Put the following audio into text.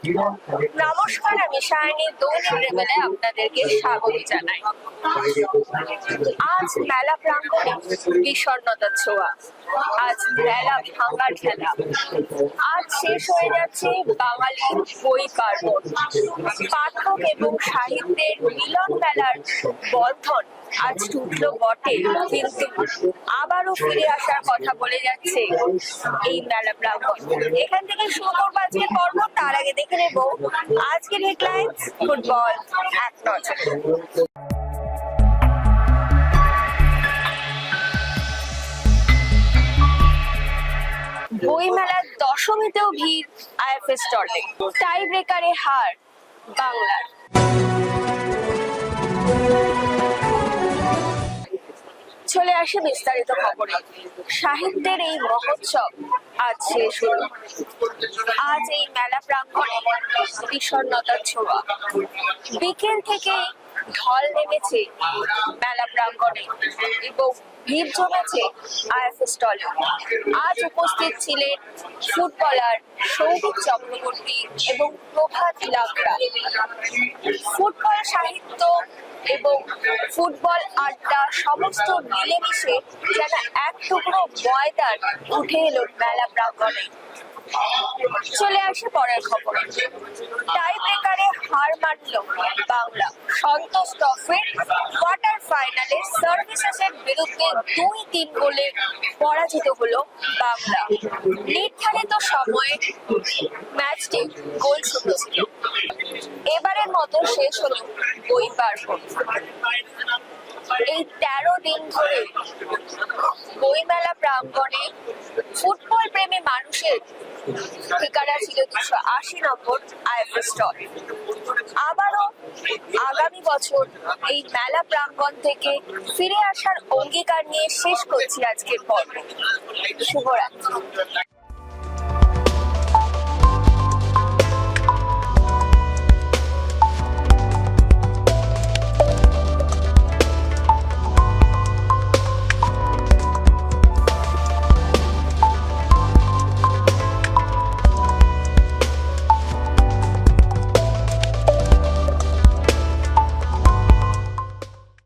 নমস্কার, আমি সায়নী দৈনিক রেবেলে আপনাদেরকে স্বাগত জানাই। আজ মেলা প্রাঙ্গণে বিষণ্ণতার ছোঁয়া, আজ মেলা ভাঙার খেলা, আজ শেষ হয়ে যাচ্ছে বাঙালি বই পার্বণ। পাঠক এবং সাহিত্যের মিলন মেলার বন্ধন আজ টুটলো বটে, কিন্তু আবারও ফিরে আসার কথা বলে যাচ্ছে এই মেলা প্রাঙ্গণ। এখান থেকে শুরু করবো আজকের পর্ব। তার আগে দেখে নেব আজকের হেডলাইন্স ফুটবল এক নজরে। বইমেলার দশমীতেও ভিড় আইএফএ স্টলে, টাই ব্রেকারে হার বাংলার। চলে আসে বিস্তারিত খবরে। সাহিত্যের এই মহোৎসব আজ শেষ হল। আজ এই মেলা প্রাঙ্গণে বিষণ্ণতার ছোঁয়া। বিকেল থেকে ঢল নেমেছে মেলা প্রাঙ্গণে এবং ভিড় জমেছে আইএফএ স্টলে। আজ উপস্থিত ছিলেন ফুটবলার সৌভিক চক্রবর্তী এবং প্রভাত লাকড়া। ফুটবল সাহিত্য এবং ফুটবল আড্ডা সমস্ত মিলেমিশে যেন এক টুকরো ময়দান উঠে এলো মেলা প্রাঙ্গণে। চলে আসে পরের খবর। টাই ব্রেকারে হার মানল বাংলা। সন্তোষ ট্রফির কোয়ার্টার ফাইনালে সার্ভিসেসের বিরুদ্ধে 2-3 গোলে পরাজিত হলো বাংলা। নির্ধারিত সময়ে ম্যাচটি গোলশূন্য ছিল। এবারের মতো শেষ হলো বই পার্বণ। এই 13 দিন ধরে বইমেলা প্রাঙ্গণে ফুটবল প্রেমী মানুষের ঠিকানা ছিল 280 নম্বর আইএফএ স্টল। আবারও আগামী বছর এই মেলা প্রাঙ্গণ থেকে ফিরে আসার অঙ্গীকার নিয়ে শেষ করছি আজকের পর্ব। শুভরাত্রি।